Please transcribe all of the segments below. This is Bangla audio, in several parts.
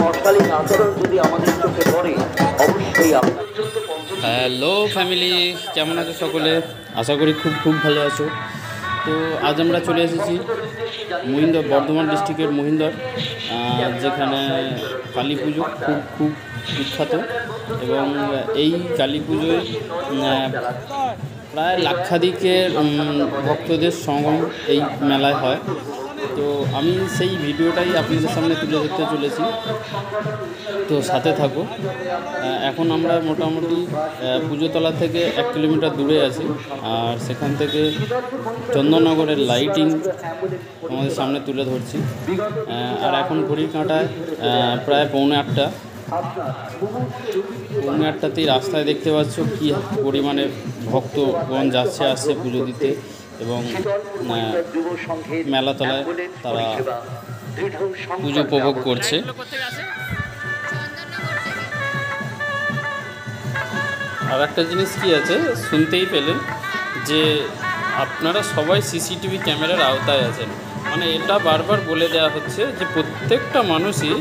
অশালীন আচরণ যদি আমাদের চোখে পড়ে অবশ্যই আপনার। হ্যালো ফ্যামিলি, কেমন আছো সকলে? আশা করি খুব খুব ভালো আছো। তো আজ আমরা চলে এসেছি মহিন্দর, বর্ধমান ডিস্ট্রিক্টের মহিন্দর, যেখানে কালী পুজো খুব খুব বিখ্যাত। এবং এই কালী পুজোয় প্রায় লাক্ষাধিকের ভক্তদের সমাগম এই মেলায় হয়। তো আমি সেই ভিডিওটাই আপনাদের সামনে তুলে ধরতে চলেছি, তো সাথে থাকো। এখন আমরা মোটামুটি পুজোতলা থেকে 1 কিলোমিটার দূরে আছি, আর সেখান থেকে চন্দননগরের লাইটিং আমাদের সামনে তুলে ধরছি। আর এখন ঘড়ির কাঁটায় প্রায় পৌনে 8টা। পৌনে 8টাতেই রাস্তায় দেখতে পাচ্ছ কী পরিমাণে ভক্তগণ যাচ্ছে আসছে পুজো দিতে, এবং মেলাতলায় তারা পুজো উপভোগ করছে। আর একটা জিনিস কি আছে, শুনতেই পেলেন যে আপনারা সবাই সিসিটিভি ক্যামেরার আওতায় আছেন। মানে এটা বারবার বলে দেওয়া হচ্ছে যে প্রত্যেকটা মানুষই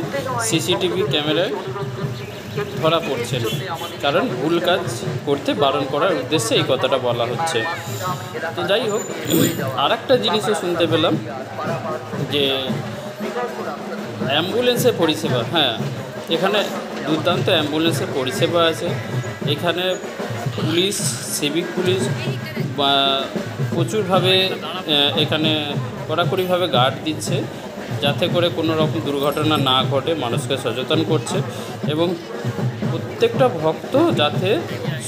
সিসিটিভি ক্যামেরায় ধরা পড়ছেন, কারণ ভুল কাজ করতে বারণ করার উদ্দেশ্যে এই কথাটা বলা হচ্ছে। তো যাই হোক, আর একটা জিনিসও শুনতে পেলাম যে অ্যাম্বুলেন্সের পরিষেবা, হ্যাঁ, এখানে দুর্দান্ত অ্যাম্বুলেন্সের পরিষেবা আছে। এখানে পুলিশ, সিভিক পুলিশ প্রচুরভাবে এখানে কড়াকড়িভাবে গার্ড দিচ্ছে, যাতে করে কোনো রকম দুর্ঘটনা না ঘটে, মানুষকে সচেতন করছে। এবং প্রত্যেকটা ভক্ত যাতে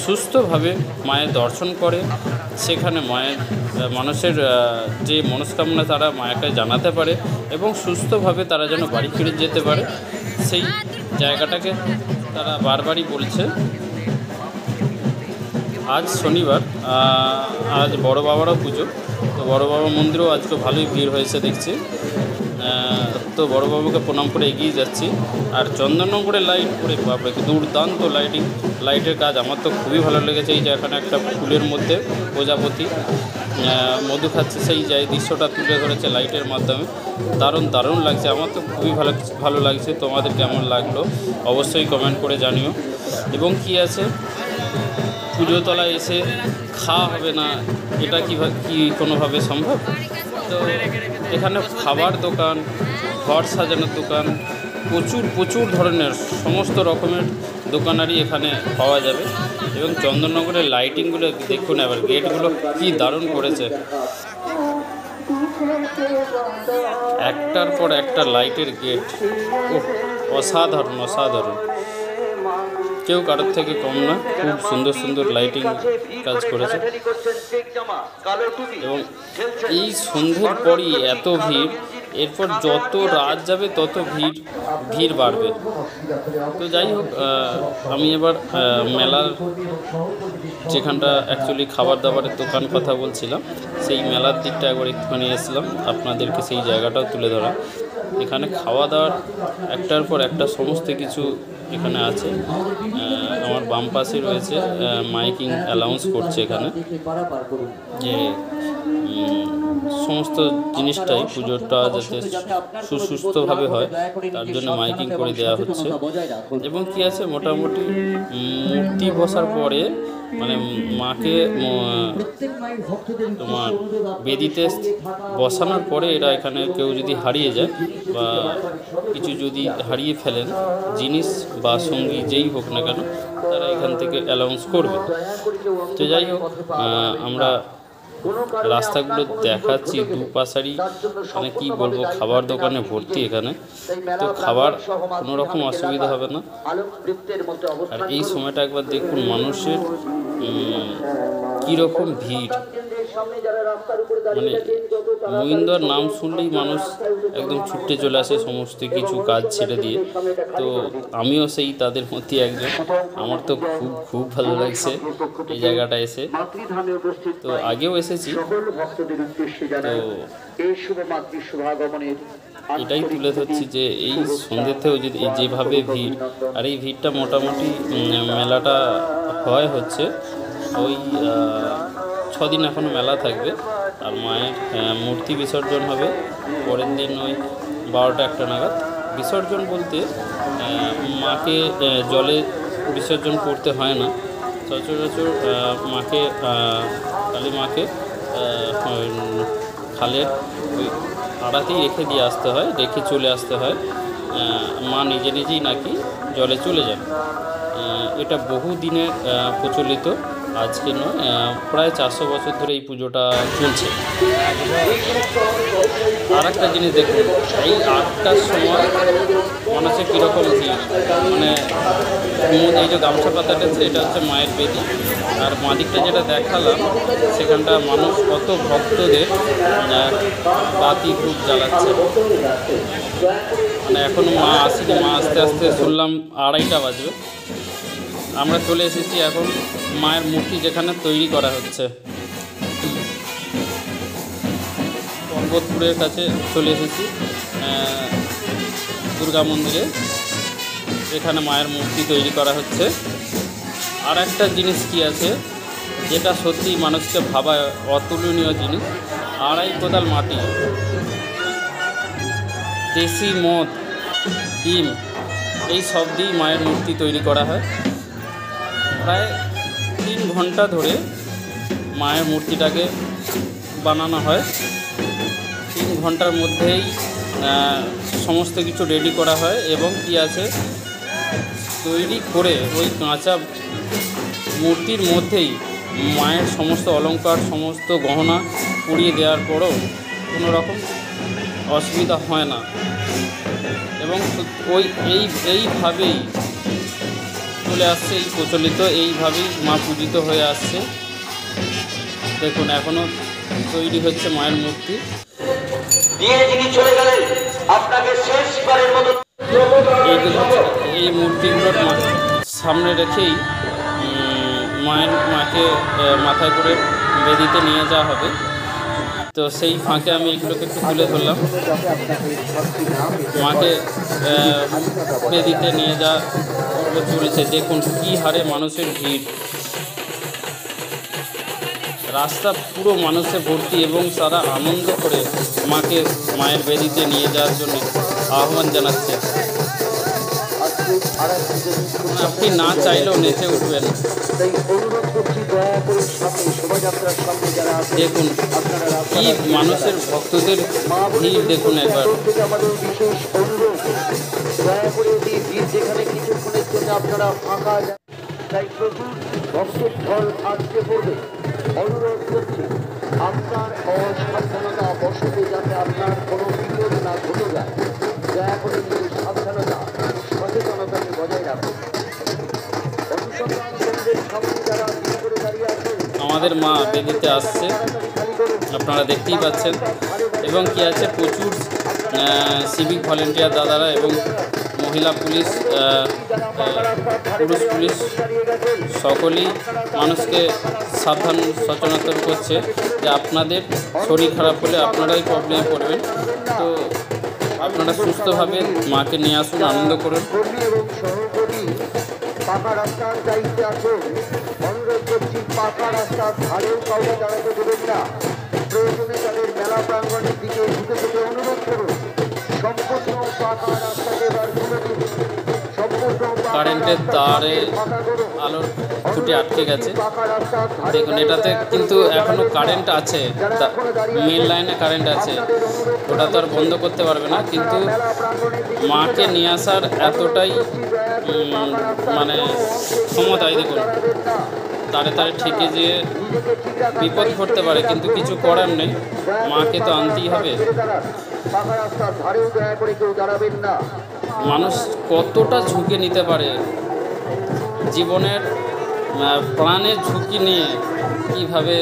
সুস্থভাবে মায়ের দর্শন করে, সেখানে মায়ের মানুষের যে মনস্কামনা তারা মায়াকে জানাতে পারে, এবং সুস্থভাবে তারা যেন বাড়ি ফিরে যেতে পারে, সেই জায়গাটাকে তারা বারবারই বলছে। আজ শনিবার, আজ বড় বাবারও পুজো, তো বড় বাবা মন্দিরেও আজকে ভালোই ভিড় হয়েছে দেখছি। তো বড় বাবুকে প্রণাম করে এগিয়ে যাচ্ছি। আর চন্দননগরের লাইট করে বাপরে দুর্দান্ত লাইটের কাজ, আমার তো খুবই ভালো লেগেছে। এই যে এখানে একটা ফুলের মধ্যে প্রজাপতি মধু খাচ্ছে, সেই দৃশ্যটা তুলে ধরেছে লাইটের মাধ্যমে। দারুণ লাগছে, আমার তো খুবই ভালো লাগছে। তোমাদের কেমন লাগলো অবশ্যই কমেন্ট করে জানিও। এবং কি আছে, পুজোতলায় এসে খাওয়া হবে না, এটা কি কোনোভাবে সম্ভব? তো এখানে খাবার দোকান, ঘর সাজানোর দোকান, প্রচুর ধরনের সমস্ত রকমের দোকানারি এখানে পাওয়া যাবে। এবং চন্দননগরের লাইটিংগুলো দেখুন, এবার গেটগুলো কি দারুণ করেছে, একটার পর একটা লাইটের গেট, অসাধারণ। কেউ কারোর থেকে কম না, খুব সুন্দর লাইটিং কাজ করেছে। এবং এই সন্ধ্যের পরই এত ভিড়, এরপর যত রাত যাবে তত ভিড় বাড়বে। তো যাই হোক, আমি এবার মেলার যেখানটা অ্যাকচুয়ালি খাবার দাবারের দোকান কথা বলছিলাম, সেই মেলার দিকটা একবার একটুখানি এসলাম আপনাদেরকে সেই জায়গাটাও তুলে ধরা। এখানে খাওয়া দাওয়ার একটার পর একটা সমস্ত কিছু এখানে আছে। আমার বাম পাশে রয়েছে মাইকিং অ্যালাউন্স করছে এখানে যে সমস্ত জিনিসটাই পুজোটা যাতে সুস্থভাবে হয় তার জন্য মাইকিং করে দেওয়া হচ্ছে। এবং কি আছে, মোটামুটি মূর্তি বসার পরে, মানে মাকে তোমার বেদিতে বসানোর পরে, এরা এখানে কেউ যদি হারিয়ে যায় বা কিছু যদি হারিয়ে ফেলেন জিনিস বা সঙ্গী যেই হোক না কেন, তারা এখান থেকে অ্যালাউন্স করবে। তো যাই হোক, আমরা রাস্তাগুলো দেখাচ্ছি দুপাশারই, মানে কি বলবো, খাবার দোকানে ভর্তি এখানে। তো খাবার কোনো রকম অসুবিধা হবে না। আর এই সময়টা একবার দেখুন মানুষের কীরকম ভিড়, মানে মহিন্দর নাম শুনলেই মানুষ একদম ছুটে চলে আসে সমস্ত কিছু কাজ ছেড়ে দিয়ে। তো আমিও সেই তাদের মধ্যে একজন। আমার তো খুব ভালো লাগছে এই জায়গাটা এসে। তো আগেও এসেছি, তো এটাই তুলে ধরছি যে এই সন্ধ্যেতেও যদি যেভাবে ভিড়, আর এই ভিড়টা মোটামুটি মেলাটা হচ্ছে ওই 6 দিন এখনও মেলা থাকবে। আর মায়ের মূর্তি বিসর্জন হবে পরের দিন ওই 12টা 1টা নাগাদ বিসর্জন বলতে মাকে জলে বিসর্জন করতে হয় না। সচরাচর মাকে কালী মাকে খালের ওই আড়াতেই রেখে দিয়ে আসতে হয়, রেখে চলে আসতে হয়। মা নিজে নিজেই নাকি জলে চলে যান। এটা বহু দিনের প্রচলিত, আজকে নয়, প্রায় 400 বছর ধরে এই পুজোটা চলছে। আর একটা জিনিস দেখুন, এই 8টার সময় মানুষের কীরকম ভিড়, মানে এই যে গামছা পাতাটা এটা হচ্ছে মায়ের বেদি, আর মাদিকটা যেটা দেখালাম সেখানটা মানুষ কত ভক্তদের বাতি ধূপ জ্বালাচ্ছে। মানে এখনও মা আসেনি, মা আস্তে আস্তে শুনলাম 2:30টা বাজবে। আমরা চলে এসেছি এখন মায়ের মূর্তি যেখানে তৈরি করা হচ্ছে, পর্বতপুরের কাছে চলে এসেছি দুর্গা মন্দিরে, এখানে মায়ের মূর্তি তৈরি করা হচ্ছে। আর একটা জিনিস কি আছে যেটা সত্যি মানুষকে ভাবায় অতুলনীয় জিনিস, 2.5 কোদাল মাটি, দেশি মদ, ডিম, এই সব দিয়েই মায়ের মূর্তি তৈরি করা হয়। প্রায় 3 ঘন্টা ধরে মায়ের মূর্তিটাকে বানানো হয়। 3 ঘন্টার মধ্যেই সমস্ত কিছু রেডি করা হয় এবং কি আছে, তৈরি করে ওই কাঁচা মূর্তির মধ্যেই মায়ের সমস্ত অলংকার, সমস্ত গহনা পরিয়ে দেওয়ার পরও কোনো রকম অসুবিধা হয় না। এবং এইভাবেই চলে আসছে, এই প্রচলিত, এইভাবেই মা পূজিত হয়ে আসছে। দেখুন এখনও তৈরি হচ্ছে মায়ের মূর্তি। এই মূর্তিগুলোর সামনে রেখেই মাকে মাথায় করে বেদিতে নিয়ে যাওয়া হবে। তো সেই ফাঁকে আমি এগুলোকে একটু তুলে ধরলাম। মাকে বেদিতে নিয়ে যাওয়া চলেছে। দেখুন কী হারে মানুষের ভিড়, রাস্তা পুরো মানুষে ভর্তি এবং তারা আনন্দ করে মাকে মায়ের বেদিতে নিয়ে যাওয়ার জন্য আহ্বান জানাচ্ছে। আপনি না চাইলেও নেচে উঠবেন। দেখুন কি মানুষের ভক্তদের ভিড়, দেখুন একবার। আপনারা ফাঁকা তাই প্রচুর ভক্তের ঢল আজকে পড়বে। অনুরোধ করছি আপনার অসাবধানতা বশতে যাতে আপনার কোনো বিপদ না ঘটে যায়, দয়া করে নিজের সাবধানতা সচেতনতাকে বজায় রাখুন। অনুসন্ধান কেন্দ্রের সামনে যারা ভিড় করে দাঁড়িয়ে আছেন, আমাদের মা বেদিতে আসছে, আপনারা দেখতেই পাচ্ছেন। এবং কি আছে, প্রচুর সিভিক ভলেন্টিয়ার দাদারা এবং মহিলা পুলিশ, পুরুষ পুলিশ সকলেই মানুষকে সাবধান সচেতন করছে যে আপনাদের শরীর খারাপ হলে আপনারাই প্রবলেমে পড়বেন। তো আপনারা সুস্থভাবে মাকে নিয়ে আসুন, আনন্দ করুন। পাকা রাস্তার দায়িত্বে আছেন, অনুরোধ করছি পাকা রাস্তার ধারেও কাউকে দাঁড়াতে দেবেন না। প্রয়োজনে তাদের মেলা প্রাঙ্গণের দিকে ঢুকে যেতে অনুরোধ করুন। সম্পূর্ণ পাকা রাস্তাকে এবার খুলে দিন। কারেন্টের তারে আলোর খুঁটি আটকে গেছে। দেখুন এটাতে কিন্তু এখনও কারেন্ট আছে, মেন লাইনে কারেন্ট আছে, ওটা তো আর বন্ধ করতে পারবে না। কিন্তু মাকে নিয়ে আসার এতটাই মানে ক্ষমতায়, দেখুন তারে তারে ঠেকে যেয়ে বিপদ ঘটতে পারে, কিন্তু কিছু করার নেই, মাকে তো আনতেই হবে। মানুষ কতটা ঝুঁকি নিতে পারে, জীবনের প্রাণের ঝুঁকি নিয়ে কীভাবে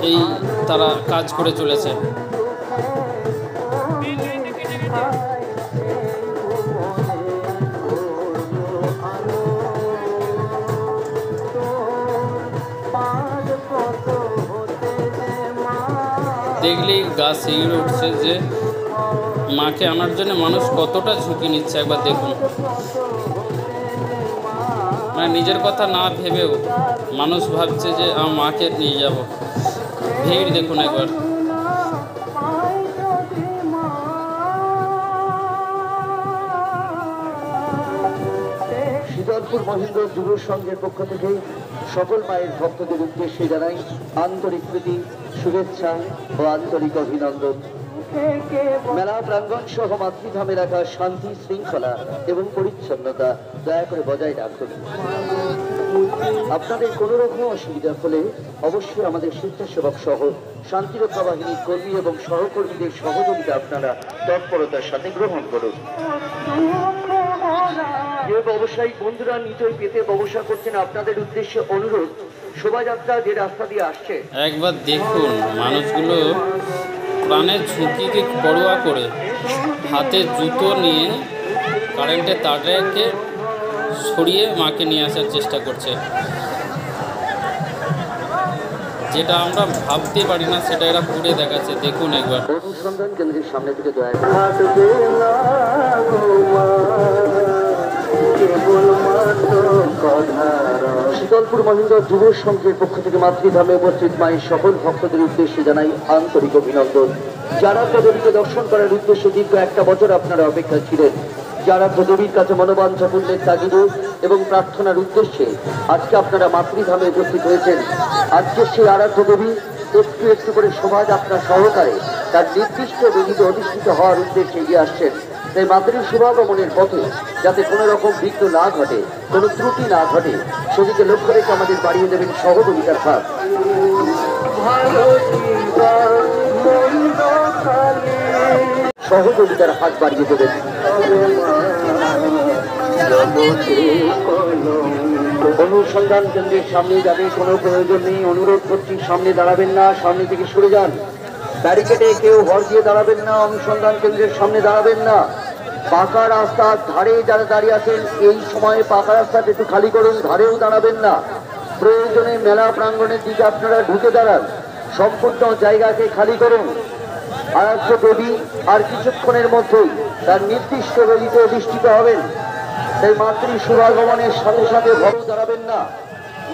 এই তারা কাজ করে চলেছে। দেখলেই গা শিউরে উঠছে যে মাকে আনার জন্য মানুষ কতটা ঝুঁকি নিচ্ছে। একবার দেখুন, মানে নিজের কথা না ভেবেও মানুষ ভাবছে যে মাকে নিয়ে যাব। ভিড় দেখুন একবার। শীতলপুর মহেন্দ্র যুব সংঘের পক্ষ থেকে সকল মায়ের ভক্তদের উদ্দেশ্যে জানাই আন্তরিক প্রীতি, শুভেচ্ছা ও আন্তরিক অভিনন্দন। মেলা প্রাঙ্গণ সহ মাতৃধামে রাখা শান্তি, শৃঙ্খলা এবং পরিচ্ছন্নতা দয়া করে বজায় রাখুন। আপনাদের কোনো রকম অসুবিধা হলে অবশ্যই আমাদের স্বেচ্ছাসেবক সহ শান্তিরক্ষা বাহিনীর কর্মী এবং সহকর্মীদের সহযোগিতা আপনারা তৎপরতার সাথে গ্রহণ করুন। যে ব্যবসায়িক বন্ধুরা নিজেই পেতে ব্যবসা করছেন, আপনাদের উদ্দেশ্যে অনুরোধ, শোভাযাত্রা যে রাস্তা দিয়ে আসছে একবার দেখুন মানুষগুলো প্রাণের ঝুঁকিকে পরোয়া করে হাতে জুতো নিয়ে কারেন্টের তারকে সরিয়ে মাকে নিয়ে আসার চেষ্টা করছে। যেটা আমরা ভাবতে পারি না সেটা এরা করে দেখাচ্ছে। দেখুন একবার। অনুসন্ধান কেন্দ্রের সামনে থেকে দয়া শীতলপুর মহেন্দ্র যুব সংঘের পক্ষ থেকে মাতৃধামে উপস্থিত মায়ের সকল ভক্তদের উদ্দেশ্যে জানাই আন্তরিক অভিনন্দন। যারা পদবীকে দর্শন করার উদ্দেশ্যে দীর্ঘ একটা বছর আপনারা অপেক্ষা ছিলেন, যারা পদবীর কাছে মনোবাঞ্ছা পূর্ণের তাগিদে এবং প্রার্থনার উদ্দেশ্যে আজকে আপনারা মাতৃধামে উপস্থিত হয়েছেন, আজকে সেই আরাধ্য দেবী একটু একটু করে শোভাযাত্রা সহকারে তার নির্দিষ্ট বেদিতে অধিষ্ঠিত হওয়ার উদ্দেশ্যে এগিয়ে আসছেন। তাই মাতৃ শুভাগমনের পথে যাতে কোনো রকম বিঘ্ন না ঘটে, কোনো ত্রুটি না ঘটে, সেদিকে লক্ষ্য রেখে আমাদের বাড়িয়ে দেবেন সহযোগিতার হাত। সহযোগিতার হাত বাড়িয়ে দেবেন। অনুসন্ধান কেন্দ্রের সামনে যাবে কোনো প্রয়োজন নেই, অনুরোধ করছি সামনে দাঁড়াবেন না, সামনে থেকে সরে যান। ব্যারিকেডে কেউ ভর দিয়ে দাঁড়াবেন না, অনুসন্ধান কেন্দ্রের সামনে দাঁড়াবেন না। পাকা রাস্তার ধারে যারা দাঁড়িয়ে আছেন এই সময়ে পাকা রাস্তাটা একটু খালি করুন, ধারেও দাঁড়াবেন না। প্রয়োজনে মেলা প্রাঙ্গণের দিকে আপনারা ঢুকে দাঁড়ান, সম্পূর্ণ জায়গাকে খালি করুন। আরাধ্য দেবী আর কিছুক্ষণের মধ্যেই তার নির্দিষ্ট বেদিতে অধিষ্ঠিত হবেন। তাই মাতৃ শুভাগমনের সাথে সাথে ভর দাঁড়াবেন না।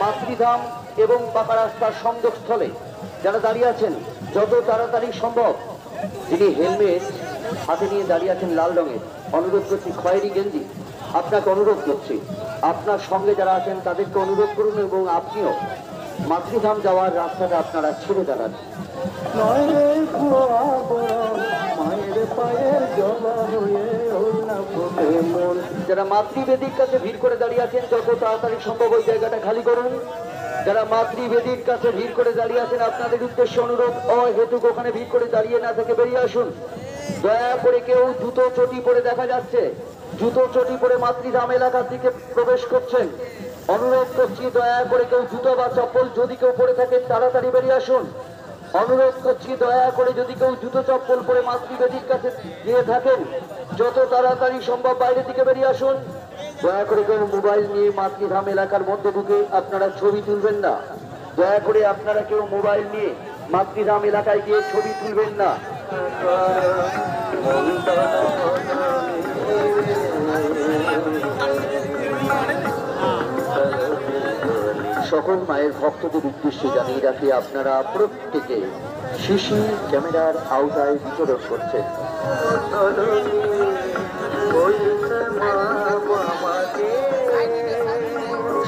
মাতৃধাম এবং পাকা রাস্তার সংযোগস্থলে যারা দাঁড়িয়ে আছেন যত তাড়াতাড়ি সম্ভব, যিনি হেলমেট হাতে নিয়ে দাঁড়িয়ে আছেন লাল রঙের, অনুরোধ করছি খয়েরি গেঞ্জি, আপনাকে অনুরোধ করছি আপনার সঙ্গে যারা আছেন তাদেরকে অনুরোধ করুন এবং আপনিও মাতৃধাম যাওয়ার রাস্তাটা আপনারা ছেড়ে দাঁড়ান। যারা মাতৃবেদীর কাছে ভিড় করে দাঁড়িয়ে আছেন যত তাড়াতাড়ি সম্ভব ওই জায়গাটা খালি করুন। যারা মাতৃবেদীর কাছে ভিড় করে দাঁড়িয়ে আছেন আপনাদের উদ্দেশ্যে অনুরোধ, অহেতুক ওখানে ভিড় করে দাঁড়িয়ে না থেকে বেরিয়ে আসুন। দয়া করে কেউ জুতো চটি পরে দেখা যাচ্ছে, জুতো চটি পরে মাতৃধাম এলাকার দিকে প্রবেশ করছেন, অনুরোধ করছি দয়া করে কেউ জুতো বা চপ্পল যদি কেউ পরে থাকেন তাড়াতাড়ি বেরিয়ে আসুন। অনুরোধ করছি দয়া করে যদি কেউ জুতো চপ্পল পরে মাতৃবেদীর কাছে গিয়ে থাকেন যত তাড়াতাড়ি সম্ভব বাইরের দিকে বেরিয়ে আসুন। দয়া করে কেউ মোবাইল নিয়ে মাতৃধাম এলাকার মধ্যে ঢুকে আপনারা ছবি তুলবেন না। দয়া করে আপনারা কেউ মোবাইল নিয়ে মাতৃধাম এলাকায় গিয়ে ছবি তুলবেন না। সকল মায়ের ভক্তদের উদ্দেশ্যে জানিয়ে রাখি আপনারা প্রত্যেকে শিশি ক্যামেরার আওতায় বিচরণ করছেন।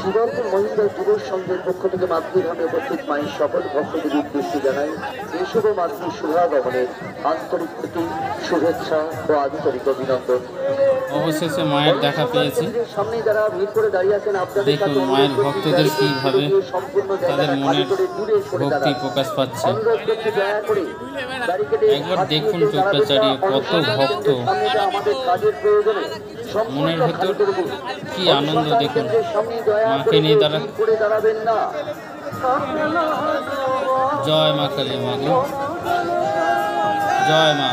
শীতলপুর মহিন্দ্র যুব সংঘের পক্ষ থেকে মাতৃধামে উপস্থিত মায়ের সকল ভক্তদের উদ্দেশ্যে জানাই এই শুভ মাতৃ শুভাগমনের আন্তরিক প্রীতি, শুভেচ্ছা ও আন্তরিক অভিনন্দন। অবশেষে মায়ের দেখা পেয়েছি। সামনে যারা ভিড় করে দাঁড়িয়ে আছেন আপনাদের কাছে দেখুন মায়ের ভক্তদের কিভাবে তাদের মনের ভক্তি প্রকাশ পাচ্ছে। একবার দেখুন চোখটা চারিয়ে কত ভক্ত, মনের ভেতর কি আনন্দ দেখুন। মাকে নিয়ে দাঁড়াবেন না। জয় মা কালী, মা গো জয় মা।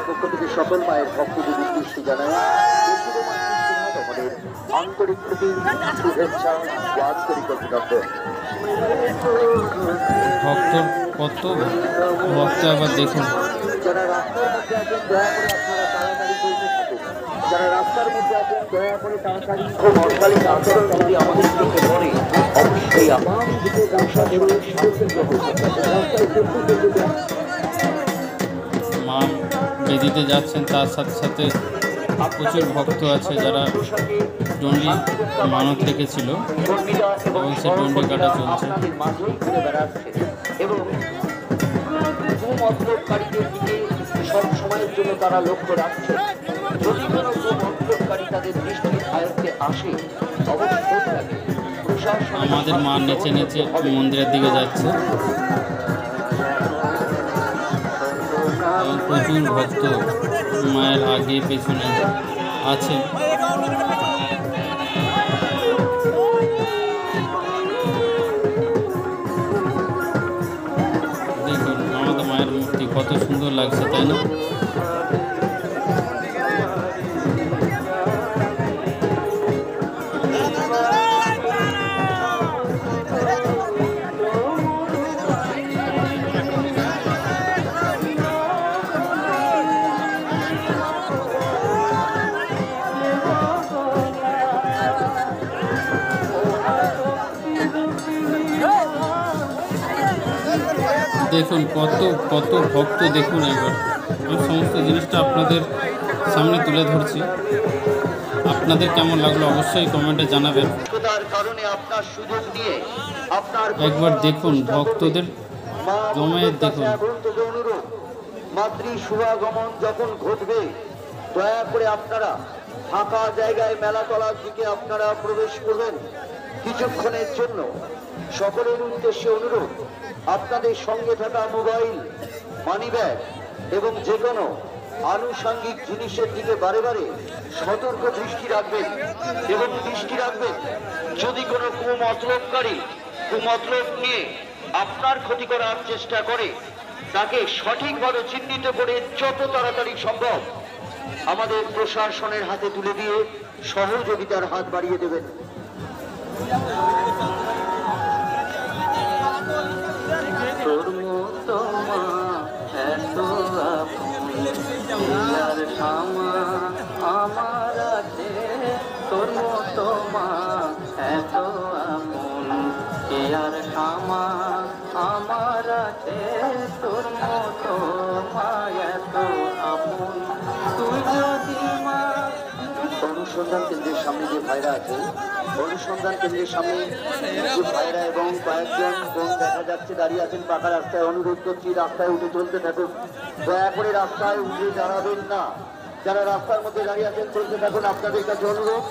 পক্ষ থেকে সকল মায়ের ভক্তদের উদ্দেশ্যে জানাই আন্তরিক প্রীতি, শুভেচ্ছা ও আন্তরিক অভিনন্দন। ভক্তর কত ভক্ত আবার দেখুন। যারা রাস্তার মধ্যে আছেন দয়া করে আপনারা তাড়াতাড়ি চলতে থাকুন। যারা রাস্তার মধ্যে আছেন দয়া করে তাড়াতাড়ি অর্গালিক আচরণ যদি আমাদের চোখে পড়ে অবশ্যই আমার দিকে মা বেদিতে যাচ্ছেন, তার সাথে সাথে প্রচুর ভক্ত আছে যারা ডন্ডি মানত রেখেছিল এবং সে ডন্ডি কাটা চলছে। এবং কুমতলবকারীদের দিকে সব সময়ের জন্য তারা লক্ষ্য রাখছে। যদি কোনো কুমতলবকারী তাদের দৃষ্টির আয়ত্তে আসে অবশ্যই আমাদের মা নেচে নেচে মন্দিরের দিকে যাচ্ছে এবং প্রচুর ভক্ত মায়ের আগে পেছনে আছে। দেখুন আমাদের মায়ের মূর্তি কত সুন্দর লাগছে, তাই না? দেখুন কত কত ভক্ত, দেখুন একবার। আমি সমস্ত জিনিসটা আপনাদের সামনে তুলে ধরছি। আপনাদের কেমন লাগলো অবশ্যই কমেন্টে জানাবেন। একবার দেখুন ভক্তদের জমায়েত দেখুন। মাতৃ শুভাগমন যখন ঘটবে দয়া করে আপনারা ফাঁকা জায়গায় মেলাতলার দিকে আপনারা প্রবেশ করবেন কিছুক্ষণের জন্য। সকলের উদ্দেশ্যে অনুরোধ, আপনাদের সঙ্গে থাকা মোবাইল, মানিব্যাগ এবং যে কোনো আনুষঙ্গিক জিনিসের দিকে বারে বারে সতর্ক দৃষ্টি রাখবেন এবং দৃষ্টি রাখবেন যদি কোনো কুমতলবকারী কুমতলব নিয়ে আপনার ক্ষতি করার চেষ্টা করে তাকে সঠিকভাবে চিহ্নিত করে যত তাড়াতাড়ি সম্ভব আমাদের প্রশাসনের হাতে তুলে দিয়ে সহযোগিতার হাত বাড়িয়ে দেবেন। তোর মতো মা এত আপন শামা আমার আছে, তোর মতো মা এত আপন আর শামা আমার আছে, তোর মতো মা এত আপন তুই যদি মা। অনুসন্ধান কেন্দ্রের সামনে যে ভাইরা আছে, অনুসন্ধান কেন্দ্রের সামনে যে ভাইরা এবং কয়েকজন বোন দেখা যাচ্ছে দাঁড়িয়ে আছেন পাকা রাস্তায়, অনুরোধ করছি রাস্তায় উঠে চলতে থাকুন। দয়া করে রাস্তায় উঠে দাঁড়াবেন না। যারা রাস্তার মধ্যে দাঁড়িয়ে আছেন চলতে থাকুন। আপনাদের কাছে অনুরোধ,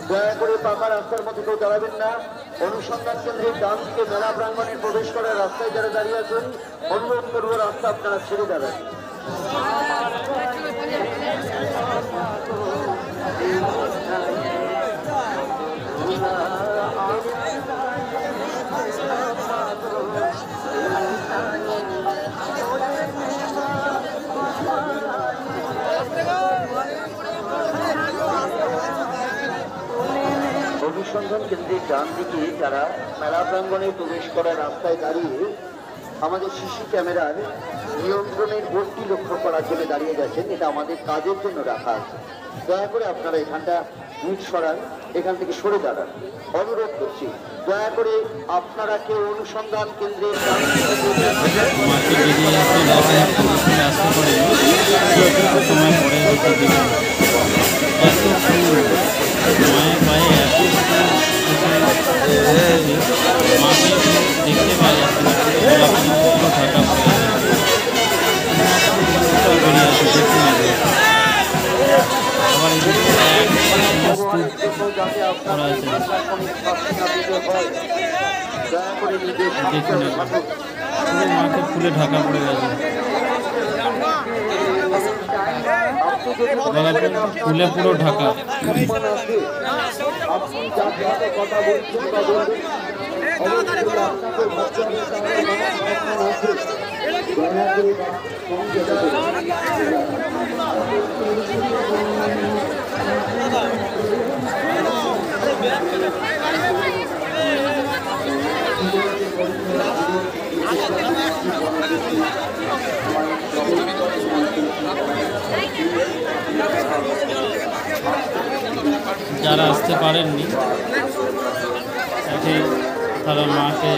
দয়া করে পাকা রাস্তার মধ্যে কেউ দাঁড়াবেন না। অনুসন্ধান কেন্দ্রের ডান দিকে মেলা প্রাঙ্গণে প্রবেশ করার রাস্তায় যারা দাঁড়িয়ে আছেন অনুরোধ করবো রাস্তা আপনারা ছেড়ে দাঁড়ান। অনুসন্ধান কেন্দ্রের ডান দিকে যারা মেলা প্রাঙ্গণে প্রবেশ করার রাস্তায় দাঁড়িয়ে আমাদের সিসি ক্যামেরার নিয়ন্ত্রণের বোর্ডটি লক্ষ্য করার জন্য দাঁড়িয়ে গেছেন, এটা আমাদের কাজের জন্য রাখা আছে। দয়া করে আপনারা এখানটা মিট সরান, এখান থেকে সরে দাঁড়ান। অনুরোধ করছি দয়া করে আপনারা কেউ অনুসন্ধান কেন্দ্রের দেখতে পাওয়া যাচ্ছে না, ঢাকা আবার দেখুন মাকে ফুলে ঢাকা পড়ে গেছে, ফুলে পুরো ঢাকা। পারেননি, এটি তারা মাকে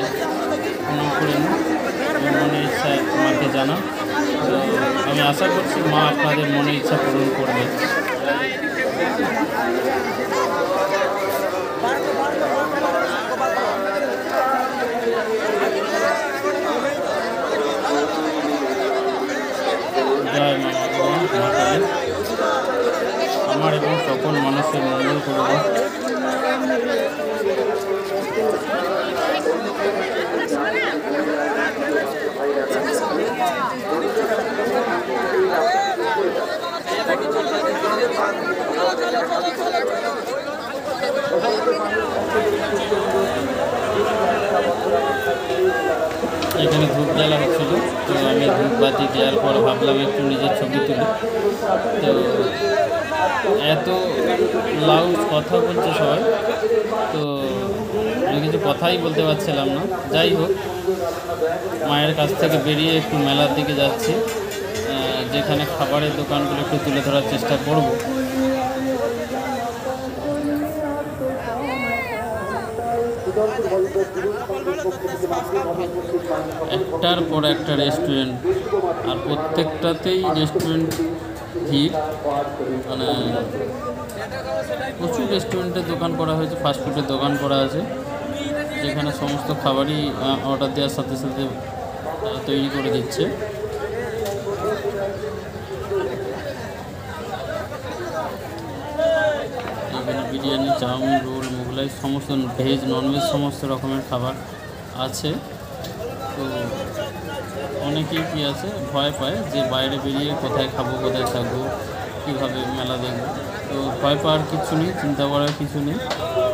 প্রণাম করে নিন এবং মনের ইচ্ছা মাকে জানান। তো আমি আশা করছি মা আপনাদের মনের ইচ্ছা পূরণ করবে। জয় মা কালী, আমার এবং সকল মানুষের মঙ্গল করবে। এখানে ধূপ জ্বালা হচ্ছিল, তো আমি ধূপবাতি দেওয়ার পর ভাবলাম একটু নিজের ছবি তুলি। তো এত লাউড কথা বলছে সবাই, তো আমি কিছু কথাই বলতে পারছিলাম না। যাই হোক, মায়ের কাছ থেকে বেরিয়ে একটু মেলার দিকে যাচ্ছি, যেখানে খাবারের দোকানগুলো একটু তুলে ধরার চেষ্টা করব। একটার পর একটা রেস্টুরেন্ট, আর প্রত্যেকটাতেই রেস্টুরেন্ট ভিড়, মানে প্রচুর রেস্টুরেন্টের দোকান করা হয়েছে, ফাস্টফুডের দোকান করা আছে, যেখানে সমস্ত খাবারই অর্ডার দেওয়ার সাথে সাথে তৈরি করে দিচ্ছে। এখানে বিরিয়ানি, চাউমিন, রোল, মোগলাই, সমস্ত ভেজ ননভেজ সমস্ত রকমের খাবার আছে। তো অনেকেই কী আছে, ভয় পায় যে বাইরে বেরিয়ে কোথায় খাবো, কোথায় থাকবো, কীভাবে মেলা দেখবো। তো ভয় পাওয়ার কিছু নেই, চিন্তা করার কিছু নেই,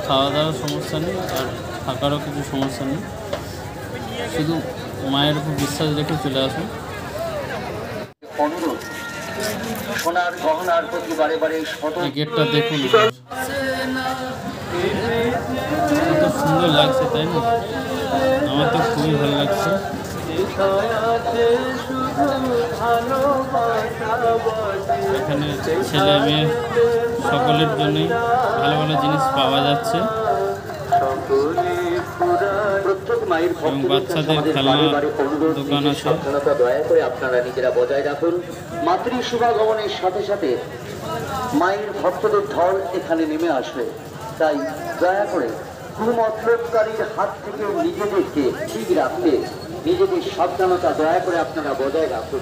খাওয়া দাওয়ার সমস্যা নেই, আর থাকারও কিছু সমস্যা নেই। শুধু মায়ের উপর বিশ্বাস রেখে চলে আসুন। সোনার গহনার প্রতি বারে বারে এই গেটটা দেখুন, কত সুন্দর লাগছে, তাই না? আমার তো খুবই ভালো লাগছে। এখানে ছেলে মেয়ে সকলের জন্যই ভালো ভালো জিনিস পাওয়া যাচ্ছে, এবং বাচ্চাদের খেলনা দোকান আছে। দয়া করে আপনারা নিজেরা বজায় রাখুন। মাতৃ শুভাগমনের সাথে সাথে মায়ের ভক্তদের ঢল এখানে নেমে আসবে, তাই দয়া করে কুমতলবকারীর হাত থেকে নিজেদেরকে ঠিক রাখতে নিজেদের সাবধানতা দয়া করে আপনারা বজায় রাখুন।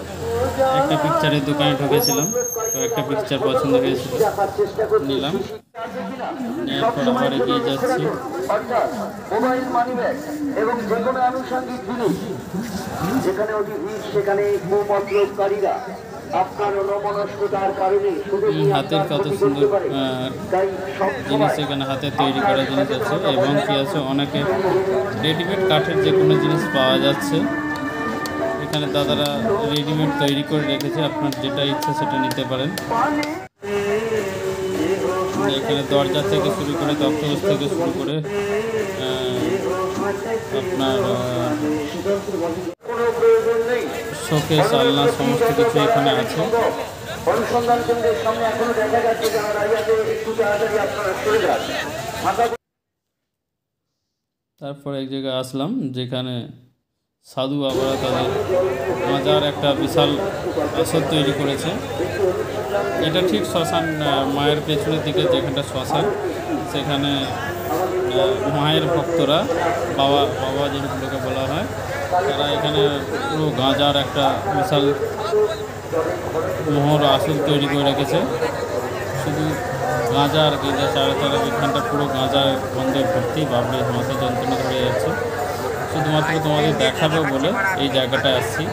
একটা পিকচারের দোকানে ঢুকেছিলাম, তো একটা পিকচার পছন্দ হয়েছিল, নিলাম, নেওয়ার পর আবার এগিয়ে যাচ্ছি। অর্থাৎ মোবাইল, মানি ব্যাগ এবং যে কোনো আনুষঙ্গিক জিনিস যেখানে অতি ভিড়, সেখানে কুমতলবকারীরা আপনার অনমনস্কতার কারণে হাতের কত সুন্দর জিনিস, এখানে হাতে তৈরি করা জিনিস আছে, এবং কি আছে অনেকে রেডিমেড কাঠের যে কোনো জিনিস পাওয়া যাচ্ছে। এখানে দাদারা রেডিমেড তৈরি করে রেখেছে, আপনার যেটা ইচ্ছা সেটা নিতে পারেন। এখানে দরজা থেকে শুরু করে, তক্তপোষ থেকে শুরু করে আপনার শোকেস, আলনা সমস্ত কিছু এখানে আছে। অনুসন্ধান কেন্দ্রের সামনে এখনো দেখা যাচ্ছে যারা দাঁড়িয়ে আছে, একটু তাড়াতাড়ি আপনারা চলে যান। তারপর এক জায়গায় আসলাম যেখানে সাধু বাবারা তাদের মাজার একটা বিশাল আসর তৈরি করেছে। এটা ঠিক শ্মশান, মায়ের পেছনের দিকে যেখানটা শ্মশান, সেখানে মায়ের ভক্তরা, বাবা বাবা যেগুলোকে বলা হয়, তারা এখানে পুরো গাঁজার একটা বিশাল মোহর আসল তৈরি করে রেখেছে। শুধু গাঁজা আর গাঁজা চারা এখানটা পুরো গাঁজার গন্ধে ভর্তি, বাবরে মাথা যন্ত্রণা ধরে যাচ্ছে। শুধুমাত্র তোমাদের দেখাবে বলে এই জায়গাটায় আসছি।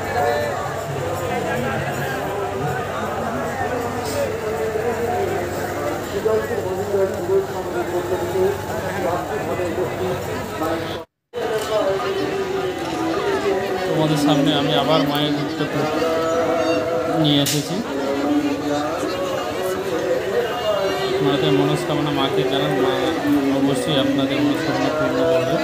তোমাদের সামনে আমি আবার মায়ের রূপটা নিয়ে এসেছি। আপনাদের মনস্কামনা মাকে জানান, মা অবশ্যই আপনাদের মনস্কামনা পূর্ণ করবে।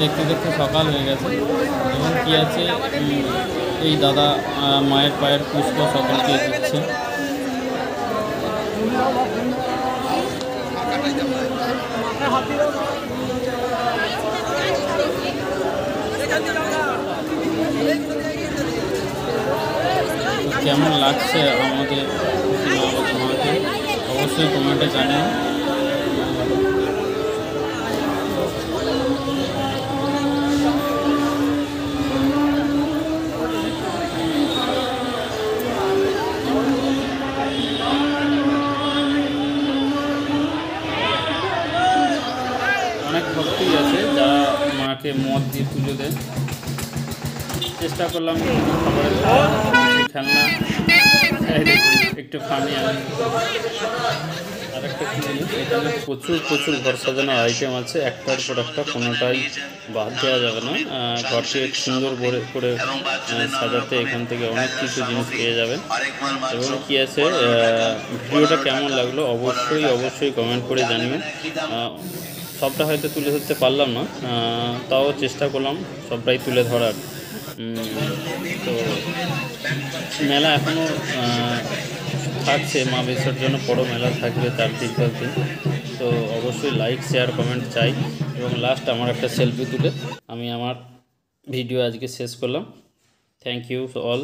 দেখতে দেখতে সকাল হয়ে গেছে এবং কি আছে এই দাদা মায়ের পায়ের পুষ্প সকলকে দিচ্ছে। কেমন লাগছে আমাদের মাকে অবশ্যই কমেন্টে জানিও। অনেক ভক্তই আছে যারা মাকে মদ দিয়ে পুজো দেয়। চেষ্টা করলাম খাবারের খেলনা একটু ফানি আমি। আর একটা কী জিনিস, এখানে প্রচুর ঘর সাজানোর আইটেম আছে, একটার পর একটা, কোনোটাই বাদ দেওয়া যাবে না। ঘরটি সুন্দর করে সাজাতে এখান থেকে অনেক কিছু জিনিস পেয়ে যাবেন। এবং কী আছে, ভিডিওটা কেমন লাগলো অবশ্যই কমেন্ট করে জানিও। সবটা হয়তো তুলে ধরতে পারলাম না, তাও চেষ্টা করলাম সবটাই তুলে ধরার। তো মেলা এখনও থাকছে, মা বিসর্জনও বড় মেলা থাকবে 4-5 দিন। তো অবশ্যই লাইক শেয়ার কমেন্ট চাই। এবং লাস্ট আমার একটা সেলফি তুলে আমি আমার ভিডিও আজকে শেষ করলাম। Thank you all.